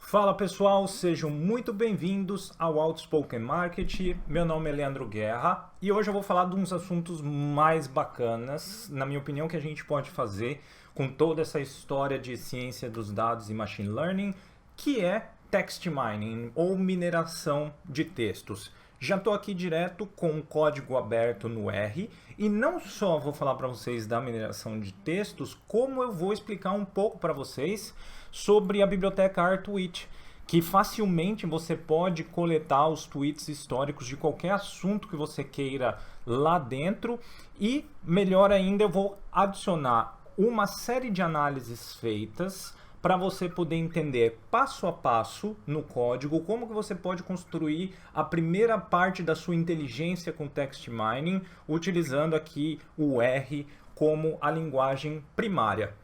Fala pessoal, sejam muito bem-vindos ao Outspoken Market. Meu nome é Leandro Guerra e hoje eu vou falar de uns assuntos mais bacanas, na minha opinião, que a gente pode fazer com toda essa história de ciência dos dados e machine learning, que é text mining ou mineração de textos. Já estou aqui direto com o código aberto no R e não só vou falar para vocês da mineração de textos, como eu vou explicar um pouco para vocês sobre a biblioteca Artwit, que facilmente você pode coletar os tweets históricos de qualquer assunto que você queira lá dentro e, melhor ainda, eu vou adicionar uma série de análises feitas para você poder entender passo a passo no código como que você pode construir a primeira parte da sua inteligência com text mining, utilizando aqui o R como a linguagem primária.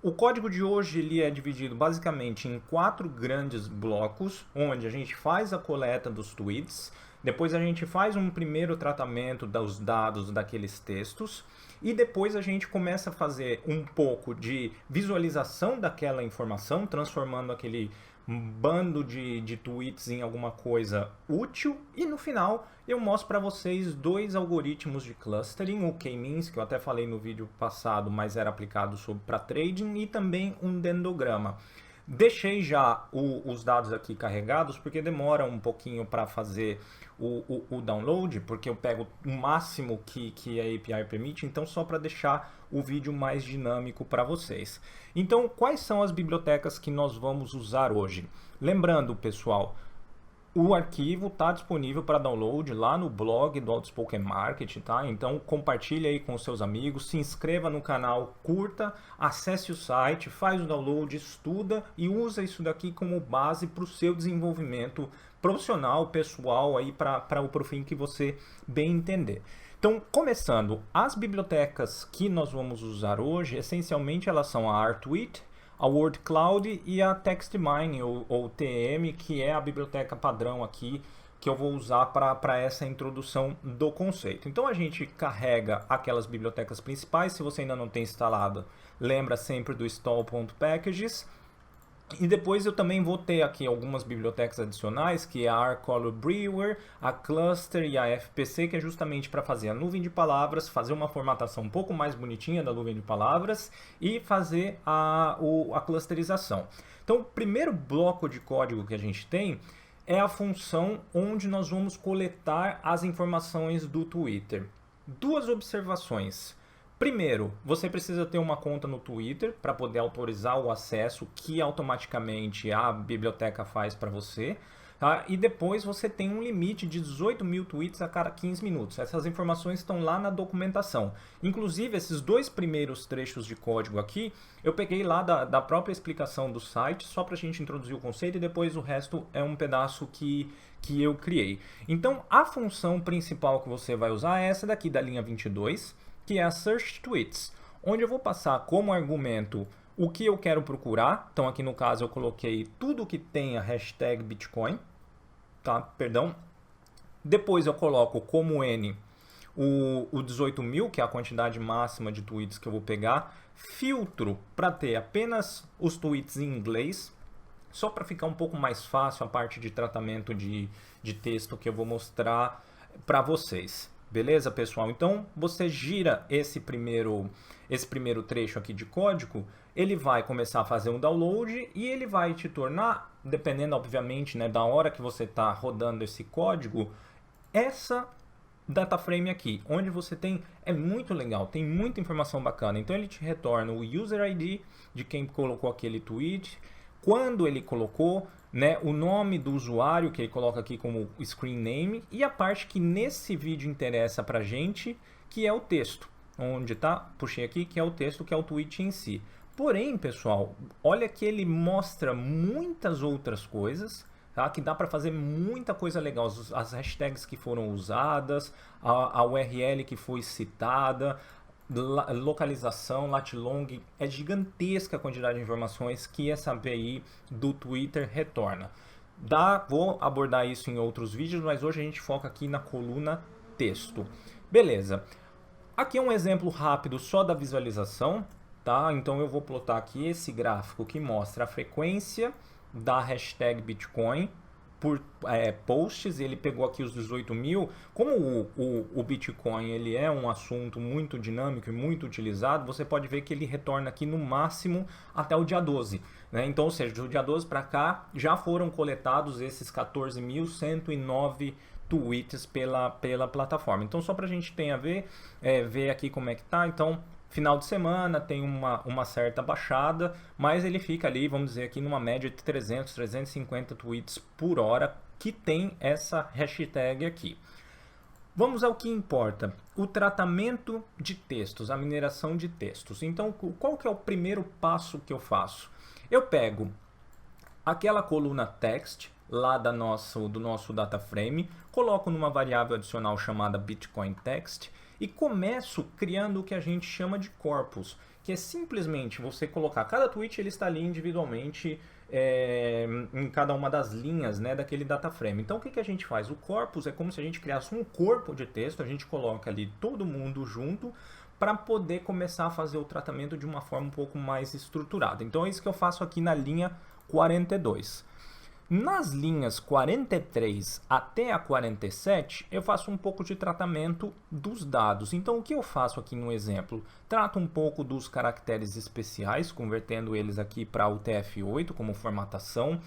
O código de hoje ele é dividido basicamente em 4 grandes blocos, onde a gente faz a coleta dos tweets, depois a gente faz um primeiro tratamento dos dados daqueles textos e depois a gente começa a fazer um pouco de visualização daquela informação, transformando aquele bando de tweets em alguma coisa útil e no final eu mostro para vocês 2 algoritmos de clustering, o K-means, que eu até falei no vídeo passado, mas era aplicado para trading, e também um dendrograma. Deixei já os dados aqui carregados porque demora um pouquinho para fazer o download, porque eu pego o máximo que a API permite, então só para deixar o vídeo mais dinâmico para vocês. Então, quais são as bibliotecas que nós vamos usar hoje? Lembrando, pessoal, o arquivo está disponível para download lá no blog do Outspoken Market, tá? Então compartilhe aí com os seus amigos, se inscreva no canal, curta, acesse o site, faz o download, estuda e usa isso daqui como base para o seu desenvolvimento profissional, pessoal, aí para o fim que você bem entender. Então, começando, as bibliotecas que nós vamos usar hoje, essencialmente elas são a Artwit, a Word Cloud e a TextMine, ou TM, que é a biblioteca padrão aqui que eu vou usar para essa introdução do conceito. Então a gente carrega aquelas bibliotecas principais. Se você ainda não tem instalado, lembra sempre do install.packages. E depois eu também vou ter aqui algumas bibliotecas adicionais, que é a RColor Brewer, a Cluster e a FPC, que é justamente para fazer a nuvem de palavras, fazer uma formatação um pouco mais bonitinha da nuvem de palavras e fazer a clusterização. Então, o primeiro bloco de código que a gente tem é a função onde nós vamos coletar as informações do Twitter. 2 observações. Primeiro, você precisa ter uma conta no Twitter para poder autorizar o acesso que automaticamente a biblioteca faz para você. Tá? E depois você tem um limite de 18 mil tweets a cada 15 minutos. Essas informações estão lá na documentação. Inclusive, esses 2 primeiros trechos de código aqui, eu peguei lá da própria explicação do site, só para a gente introduzir o conceito, e depois o resto é um pedaço que eu criei. Então, a função principal que você vai usar é essa daqui da linha 22, que é a Search Tweets, onde eu vou passar como argumento o que eu quero procurar. Então aqui no caso eu coloquei tudo que tem a hashtag Bitcoin, tá? Perdão. Depois eu coloco como N o 18 mil, que é a quantidade máxima de tweets que eu vou pegar. Filtro para ter apenas os tweets em inglês, só para ficar um pouco mais fácil a parte de tratamento de texto que eu vou mostrar para vocês. Beleza, pessoal? Então, você gira esse primeiro trecho aqui de código, ele vai começar a fazer um download e ele vai te tornar, dependendo, obviamente, né, da hora que você está rodando esse código, essa data frame aqui, onde você tem, é muito legal, tem muita informação bacana. Então, ele te retorna o user ID de quem colocou aquele tweet, quando ele colocou, né, o nome do usuário, que ele coloca aqui como screen name, e a parte que nesse vídeo interessa pra gente, que é o texto, onde tá, puxei aqui, que é o texto, que é o tweet em si. Porém, pessoal, olha que ele mostra muitas outras coisas, tá, que dá para fazer muita coisa legal, as hashtags que foram usadas, a URL que foi citada, localização, lat-long, é gigantesca a quantidade de informações que essa API do Twitter retorna. Vou abordar isso em outros vídeos, mas hoje a gente foca aqui na coluna texto. Beleza. Aqui é um exemplo rápido só da visualização, tá? Então eu vou plotar aqui esse gráfico que mostra a frequência da hashtag Bitcoin por posts, ele pegou aqui os 18 mil. Como o Bitcoin ele é um assunto muito dinâmico e muito utilizado, você pode ver que ele retorna aqui no máximo até o dia 12. Né? Então, ou seja, do dia 12 para cá já foram coletados esses 14.109 tweets pela plataforma. Então, só para a gente ver aqui como é que tá. Então, final de semana tem uma certa baixada, mas ele fica ali, vamos dizer aqui, numa média de 300, 350 tweets por hora, que tem essa hashtag aqui. Vamos ao que importa, o tratamento de textos, a mineração de textos. Então, qual que é o primeiro passo que eu faço? Eu pego aquela coluna text lá do nosso data frame, coloco numa variável adicional chamada Bitcoin Text, e começo criando o que a gente chama de corpus, que é simplesmente você colocar cada tweet, ele está ali individualmente em cada uma das linhas, né, daquele data frame. Então o que a gente faz? O corpus é como se a gente criasse um corpo de texto, a gente coloca ali todo mundo junto para poder começar a fazer o tratamento de uma forma um pouco mais estruturada. Então é isso que eu faço aqui na linha 42. Nas linhas 43 até a 47, eu faço um pouco de tratamento dos dados. Então, o que eu faço aqui no exemplo? Trato um pouco dos caracteres especiais, convertendo eles aqui para o UTF-8 como formatação.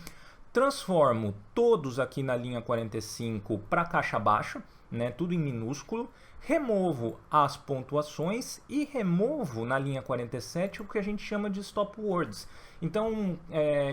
Transformo todos aqui na linha 45 para caixa baixa, né, tudo em minúsculo. Removo as pontuações e removo na linha 47 o que a gente chama de stop words. Então,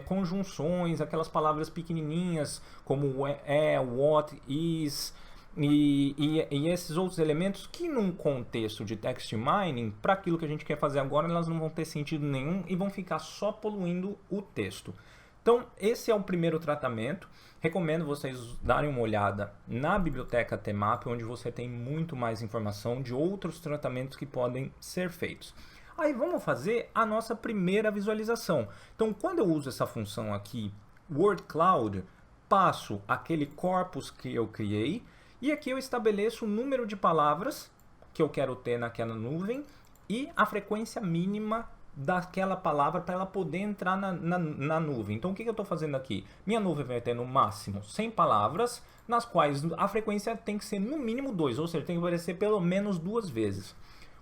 conjunções, aquelas palavras pequenininhas como what, is e esses outros elementos que num contexto de text mining, para aquilo que a gente quer fazer agora, elas não vão ter sentido nenhum e vão ficar só poluindo o texto. Então, esse é o primeiro tratamento. Recomendo vocês darem uma olhada na biblioteca Tmap, onde você tem muito mais informação de outros tratamentos que podem ser feitos. Aí vamos fazer a nossa primeira visualização. Então, quando eu uso essa função aqui, word cloud, passo aquele corpus que eu criei e aqui eu estabeleço o número de palavras que eu quero ter naquela nuvem e a frequência mínima daquela palavra para ela poder entrar na nuvem. Então, o que eu estou fazendo aqui? Minha nuvem vai ter no máximo 100 palavras, nas quais a frequência tem que ser no mínimo 2, ou seja, tem que aparecer pelo menos 2 vezes.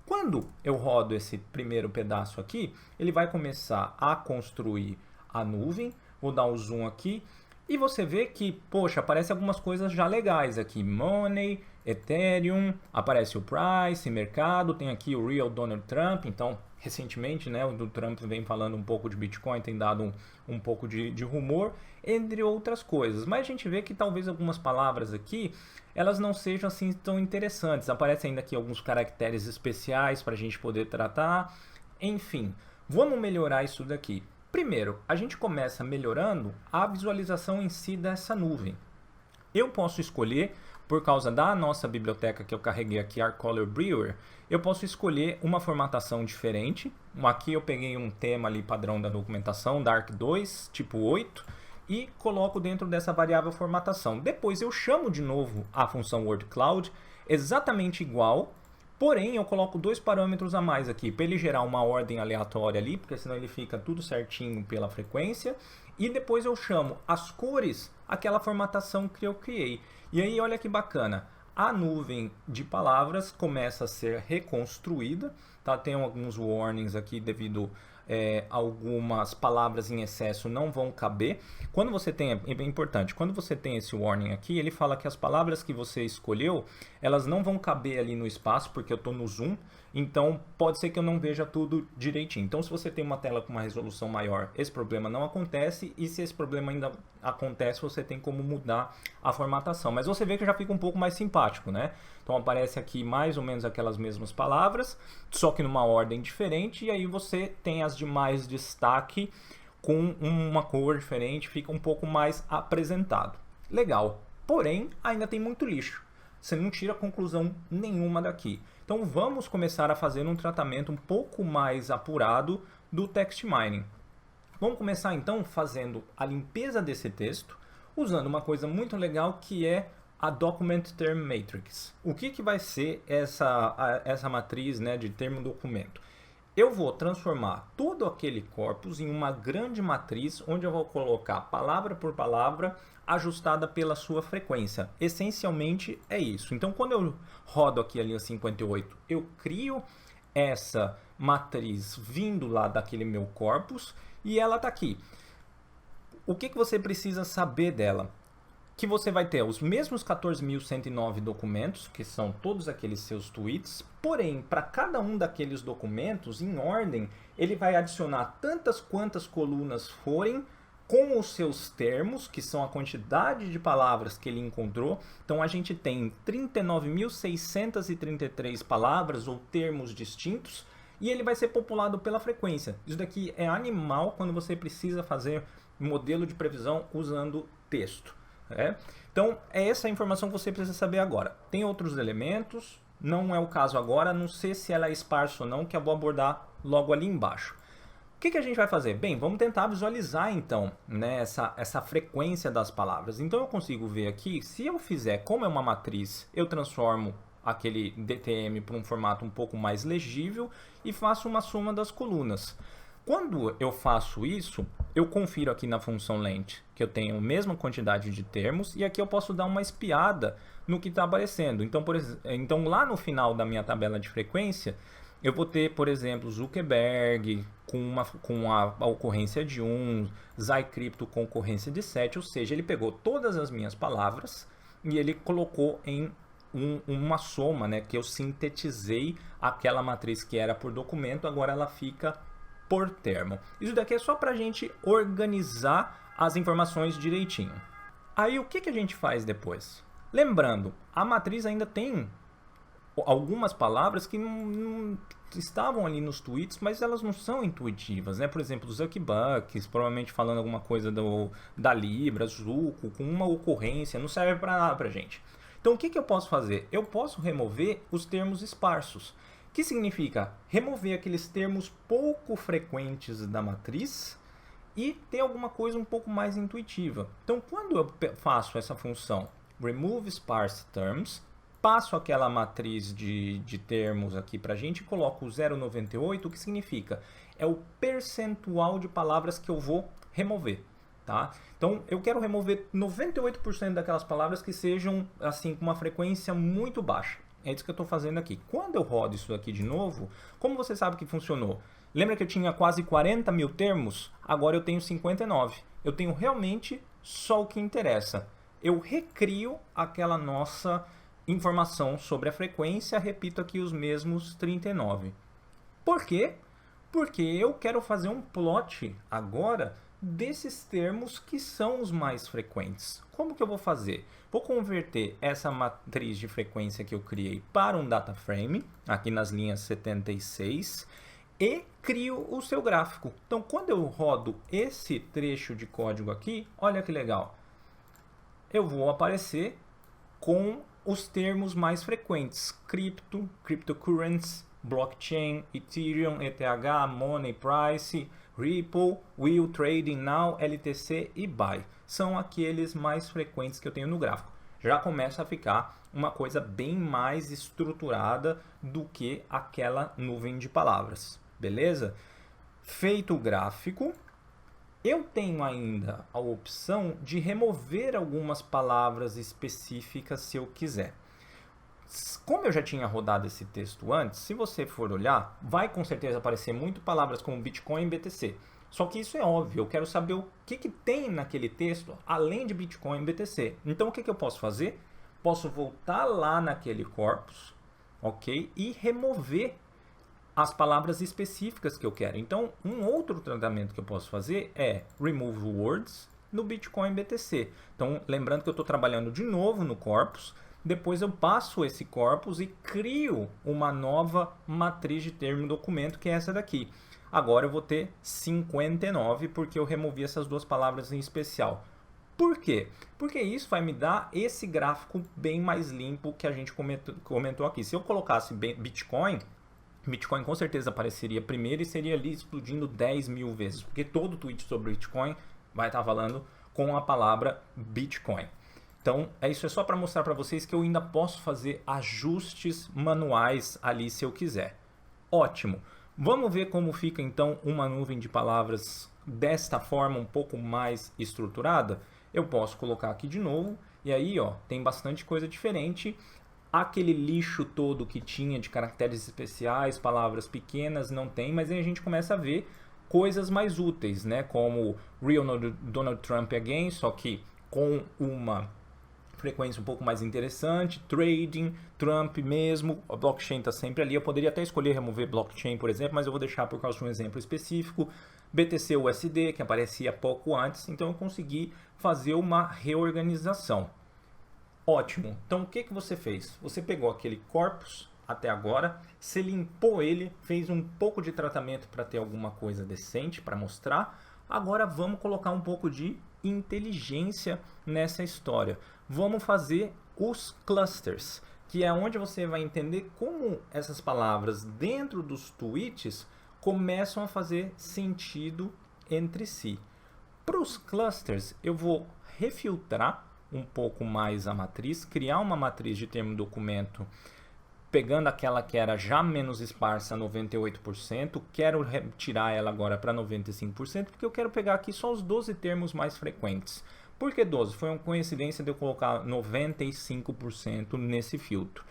Quando eu rodo esse primeiro pedaço aqui, ele vai começar a construir a nuvem. Vou dar um zoom aqui e você vê que, poxa, aparecem algumas coisas já legais aqui. Money, Ethereum, aparece o Price, mercado, tem aqui o Real Donald Trump. Então, recentemente, né, o do Trump vem falando um pouco de Bitcoin, tem dado um pouco de rumor, entre outras coisas. Mas a gente vê que talvez algumas palavras aqui, elas não sejam assim tão interessantes. Aparecem ainda aqui alguns caracteres especiais para a gente poder tratar. Enfim, vamos melhorar isso daqui. Primeiro, a gente começa melhorando a visualização em si dessa nuvem. Eu posso escolher, por causa da nossa biblioteca que eu carreguei aqui, Artcolor Brewer, eu posso escolher uma formatação diferente. Aqui eu peguei um tema ali padrão da documentação, Dark 2, tipo 8, e coloco dentro dessa variável formatação. Depois eu chamo de novo a função wordCloud, exatamente igual, porém eu coloco 2 parâmetros a mais aqui, para ele gerar uma ordem aleatória ali, porque senão ele fica tudo certinho pela frequência, e depois eu chamo as cores, aquela formatação que eu criei. E aí olha que bacana, a nuvem de palavras começa a ser reconstruída, tá? Tem alguns warnings aqui devido algumas palavras em excesso não vão caber. Quando você tem, é bem importante, quando você tem esse warning aqui, ele fala que as palavras que você escolheu, elas não vão caber ali no espaço, porque eu estou no zoom, então pode ser que eu não veja tudo direitinho. Então se você tem uma tela com uma resolução maior, esse problema não acontece, e se esse problema ainda acontece, você tem como mudar a formatação. Mas você vê que já fica um pouco mais simpático, né? Então aparece aqui mais ou menos aquelas mesmas palavras, só que numa ordem diferente, e aí você tem as de mais destaque com uma cor diferente, fica um pouco mais apresentado. Legal, porém ainda tem muito lixo. Você não tira conclusão nenhuma daqui. Então vamos começar a fazer um tratamento um pouco mais apurado do text mining. Vamos começar então fazendo a limpeza desse texto, usando uma coisa muito legal que é a Document Term Matrix. O que vai ser essa matriz, né, de termo documento? eu vou transformar todo aquele corpus em uma grande matriz onde eu vou colocar palavra por palavra ajustada pela sua frequência. Essencialmente é isso. Então, quando eu rodo aqui a linha 58, eu crio essa matriz vindo lá daquele meu corpus e ela está aqui. O que você precisa saber dela? Que você vai ter os mesmos 14.109 documentos, que são todos aqueles seus tweets, porém, para cada um daqueles documentos, em ordem, ele vai adicionar tantas quantas colunas forem com os seus termos, que são a quantidade de palavras que ele encontrou. Então, a gente tem 39.633 palavras ou termos distintos, e ele vai ser populado pela frequência. Isso daqui é animal quando você precisa fazer modelo de previsão usando texto. Então, é essa a informação que você precisa saber agora. Tem outros elementos, não é o caso agora, não sei se ela é esparsa ou não, que eu vou abordar logo ali embaixo. O que a gente vai fazer? Bem, vamos tentar visualizar então, né, essa frequência das palavras. Então eu consigo ver aqui, se eu fizer, como é uma matriz, eu transformo aquele DTM para um formato um pouco mais legível e faço uma soma das colunas. Quando eu faço isso, eu confiro aqui na função length que eu tenho a mesma quantidade de termos e aqui eu posso dar uma espiada no que está aparecendo. Então, então, lá no final da minha tabela de frequência, eu vou ter, por exemplo, Zuckerberg com a ocorrência de 1, Zycrypto com ocorrência de 7, ou seja, ele pegou todas as minhas palavras e ele colocou em uma soma, né, que eu sintetizei aquela matriz que era por documento, agora ela fica por termo. Isso daqui é só para a gente organizar as informações direitinho. Aí o que a gente faz depois? Lembrando, a matriz ainda tem algumas palavras que não estavam ali nos tweets, mas elas não são intuitivas, né? Por exemplo, Zuckbucks, provavelmente falando alguma coisa da Libra, Zuco, com uma ocorrência, não serve para nada para gente. Então o que eu posso fazer? Eu posso remover os termos esparsos. Que significa remover aqueles termos pouco frequentes da matriz e ter alguma coisa um pouco mais intuitiva. Então, quando eu faço essa função remove sparse terms, passo aquela matriz de termos aqui para a gente e coloco o 0,98, o que significa? É o percentual de palavras que eu vou remover. Tá? Então, eu quero remover 98% daquelas palavras que sejam assim com uma frequência muito baixa. É isso que eu estou fazendo aqui. Quando eu rodo isso aqui de novo, como você sabe que funcionou? Lembra que eu tinha quase 40 mil termos? Agora eu tenho 59. Eu tenho realmente só o que interessa. Eu recrio aquela nossa informação sobre a frequência, repito aqui os mesmos 39. Por quê? Porque eu quero fazer um plot agora desses termos que são os mais frequentes. Como que eu vou fazer? Vou converter essa matriz de frequência que eu criei para um data frame, aqui nas linhas 76, e crio o seu gráfico. Então, quando eu rodo esse trecho de código aqui, olha que legal. Eu vou aparecer com os termos mais frequentes: cripto, cryptocurrency, blockchain, Ethereum, ETH, money, price, Ripple, Will, Trading Now, LTC e Buy. São aqueles mais frequentes que eu tenho no gráfico. Já começa a ficar uma coisa bem mais estruturada do que aquela nuvem de palavras. Beleza? Feito o gráfico, eu tenho ainda a opção de remover algumas palavras específicas se eu quiser. Como eu já tinha rodado esse texto antes, se você for olhar, vai com certeza aparecer muito palavras como Bitcoin e BTC. Só que isso é óbvio, eu quero saber o que tem naquele texto além de Bitcoin e BTC. Então o que eu posso fazer? Posso voltar lá naquele corpus, ok? E remover as palavras específicas que eu quero. Então um outro tratamento que eu posso fazer é remove words no Bitcoin e BTC. Então lembrando que eu estou trabalhando de novo no corpus. Depois eu passo esse corpus e crio uma nova matriz de termo documento, que é essa daqui. Agora eu vou ter 59 porque eu removi essas duas palavras em especial. Por quê? Porque isso vai me dar esse gráfico bem mais limpo que a gente comentou aqui. Se eu colocasse Bitcoin com certeza apareceria primeiro e seria ali explodindo 10 mil vezes. Porque todo tweet sobre Bitcoin vai estar falando com a palavra Bitcoin. Então, isso é só para mostrar para vocês que eu ainda posso fazer ajustes manuais ali se eu quiser. Ótimo! Vamos ver como fica então uma nuvem de palavras desta forma um pouco mais estruturada? Eu posso colocar aqui de novo e aí ó, tem bastante coisa diferente. Aquele lixo todo que tinha de caracteres especiais, palavras pequenas, não tem, mas aí a gente começa a ver coisas mais úteis, né? Como Real Donald Trump Again, só que com uma frequência um pouco mais interessante, trading, Trump mesmo, a blockchain está sempre ali. Eu poderia até escolher remover blockchain, por exemplo, mas eu vou deixar por causa de um exemplo específico. BTC USD, que aparecia pouco antes, então eu consegui fazer uma reorganização. Ótimo. Então o que você fez? Você pegou aquele corpus até agora, você limpou ele, fez um pouco de tratamento para ter alguma coisa decente para mostrar. Agora vamos colocar um pouco de inteligência nessa história. Vamos fazer os clusters, que é onde você vai entender como essas palavras dentro dos tweets começam a fazer sentido entre si. Para os clusters, eu vou refiltrar um pouco mais a matriz, criar uma matriz de termo documento, pegando aquela que era já menos esparsa, 98%, quero retirar ela agora para 95%, porque eu quero pegar aqui só os 12 termos mais frequentes. Por que 12? Foi uma coincidência de eu colocar 95% nesse filtro.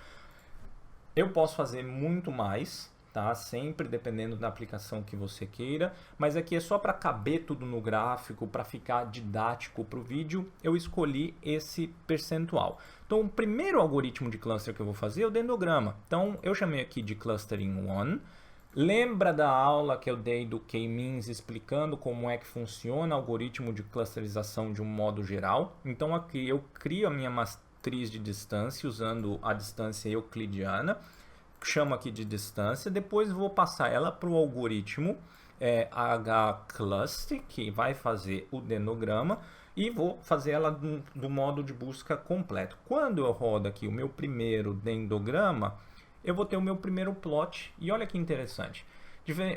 Eu posso fazer muito mais, tá? Sempre dependendo da aplicação que você queira, mas aqui é só para caber tudo no gráfico, para ficar didático para o vídeo, eu escolhi esse percentual. Então, o primeiro algoritmo de cluster que eu vou fazer é o dendrograma. Então, eu chamei aqui de clustering 1. Lembra da aula que eu dei do K-means explicando como é que funciona o algoritmo de clusterização de um modo geral? Então, aqui eu crio a minha matriz de distância usando a distância euclidiana. Chamo aqui de distância, depois vou passar ela para o algoritmo hclust, que vai fazer o dendrograma, e vou fazer ela do modo de busca completo. Quando eu rodo aqui o meu primeiro dendrograma, eu vou ter o meu primeiro plot, e olha que interessante.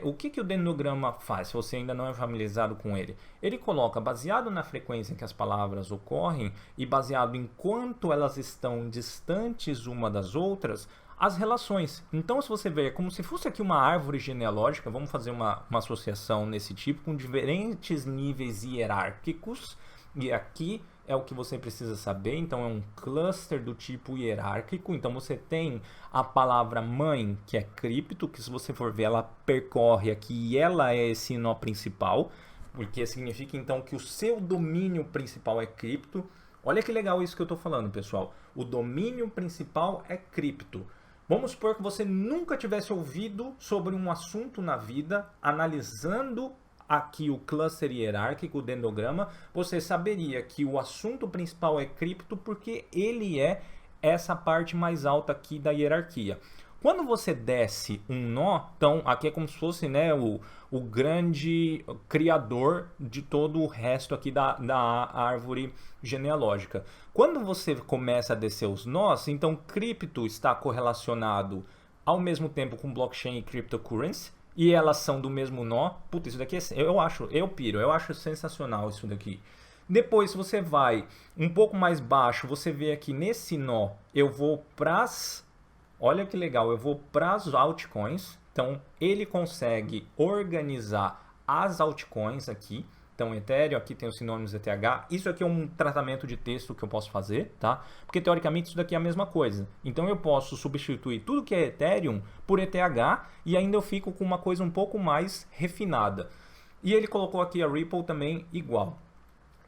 O que o dendrograma faz, se você ainda não é familiarizado com ele? Ele coloca, baseado na frequência em que as palavras ocorrem e baseado em quanto elas estão distantes uma das outras, as relações. Então, se você ver, é como se fosse aqui uma árvore genealógica, vamos fazer uma associação nesse tipo, com diferentes níveis hierárquicos, e aqui é o que você precisa saber, então é um cluster do tipo hierárquico. Então você tem a palavra mãe, que é cripto, que se você for ver, ela percorre aqui e ela é esse nó principal, porque significa então que o seu domínio principal é cripto. Olha que legal isso que eu estou falando, pessoal. O domínio principal é cripto. Vamos supor que você nunca tivesse ouvido sobre um assunto na vida, analisando aqui o cluster hierárquico, o dendrograma, você saberia que o assunto principal é cripto porque ele é essa parte mais alta aqui da hierarquia. Quando você desce um nó, então aqui é como se fosse, né, o grande criador de todo o resto aqui da árvore genealógica. Quando você começa a descer os nós, então cripto está correlacionado ao mesmo tempo com blockchain e cryptocurrency, e elas são do mesmo nó. Puta, isso daqui eu acho sensacional isso daqui. Depois, se você vai um pouco mais baixo, você vê aqui nesse nó, eu vou para as... Olha que legal, eu vou para as altcoins. Então, ele consegue organizar as altcoins aqui. Então, Ethereum, aqui tem os sinônimos ETH. Isso aqui é um tratamento de texto que eu posso fazer, tá? Porque, teoricamente, isso daqui é a mesma coisa. Então, eu posso substituir tudo que é Ethereum por ETH e ainda eu fico com uma coisa um pouco mais refinada. E ele colocou aqui a Ripple também igual.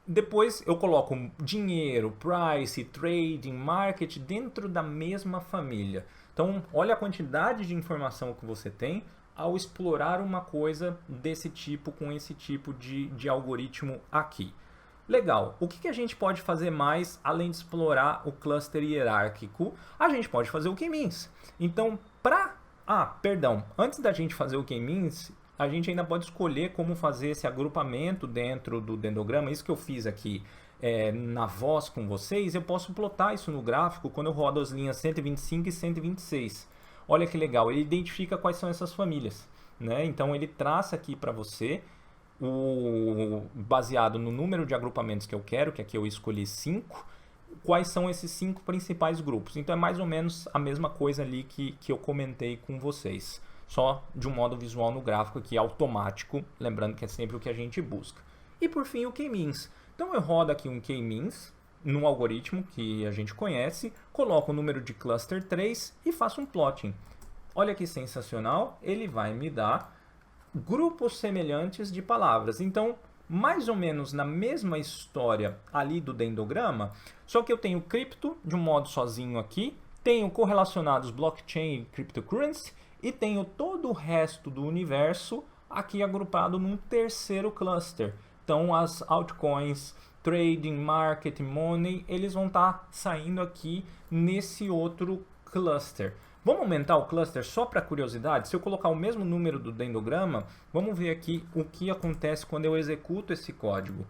Depois, eu coloco dinheiro, price, trading, market dentro da mesma família. Então, olha a quantidade de informação que você tem ao explorar uma coisa desse tipo, com esse tipo de algoritmo aqui. Legal, o que a gente pode fazer mais além de explorar o cluster hierárquico? A gente pode fazer o K-means. Então, antes da gente fazer o K-means, a gente ainda pode escolher como fazer esse agrupamento dentro do dendrograma. Isso que eu fiz aqui na voz com vocês, eu posso plotar isso no gráfico quando eu rodo as linhas 125 e 126. Olha que legal, ele identifica quais são essas famílias, né? Então ele traça aqui para você, baseado no número de agrupamentos que eu quero, que aqui eu escolhi 5, quais são esses 5 principais grupos. Então é mais ou menos a mesma coisa ali que eu comentei com vocês. só de um modo visual no gráfico aqui automático, lembrando que é sempre o que a gente busca. E por fim o K-means. Então eu rodo aqui um K-means no algoritmo que a gente conhece, coloco o número de cluster 3 e faço um plotting. Olha que sensacional, ele vai me dar grupos semelhantes de palavras. Então, mais ou menos na mesma história ali do dendrograma, só que eu tenho cripto de um modo sozinho aqui, tenho correlacionados blockchain e cryptocurrency e tenho todo o resto do universo aqui agrupado num terceiro cluster. Então as altcoins, trading, market, money, eles vão estar saindo aqui nesse outro cluster. Vamos aumentar o cluster só para curiosidade? Se eu colocar o mesmo número do dendrograma, vamos ver aqui o que acontece quando eu executo esse código.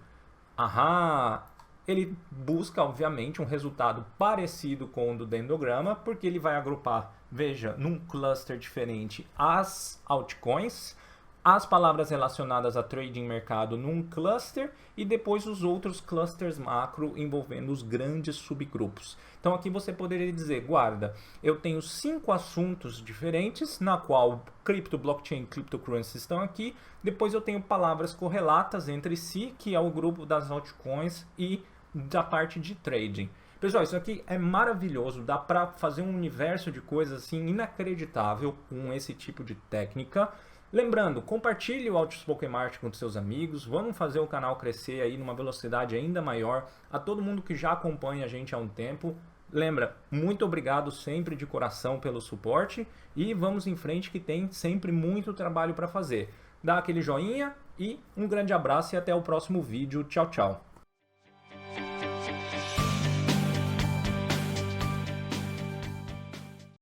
Ahá! Ele busca, obviamente, um resultado parecido com o do dendrograma, porque ele vai agrupar, veja, num cluster diferente as altcoins, as palavras relacionadas a trading mercado num cluster e depois os outros clusters macro envolvendo os grandes subgrupos. Então aqui você poderia dizer, guarda, eu tenho 5 assuntos diferentes, na qual cripto, blockchain e cryptocurrency estão aqui, depois eu tenho palavras correlatas entre si, que é o grupo das altcoins e da parte de trading. Pessoal, isso aqui é maravilhoso, dá para fazer um universo de coisas assim inacreditável com esse tipo de técnica. Lembrando, compartilhe o Outspoken Marketing com seus amigos, vamos fazer o canal crescer aí numa velocidade ainda maior. A todo mundo que já acompanha a gente há um tempo, lembra, muito obrigado sempre de coração pelo suporte e vamos em frente que tem sempre muito trabalho para fazer. Dá aquele joinha e um grande abraço e até o próximo vídeo. Tchau, tchau.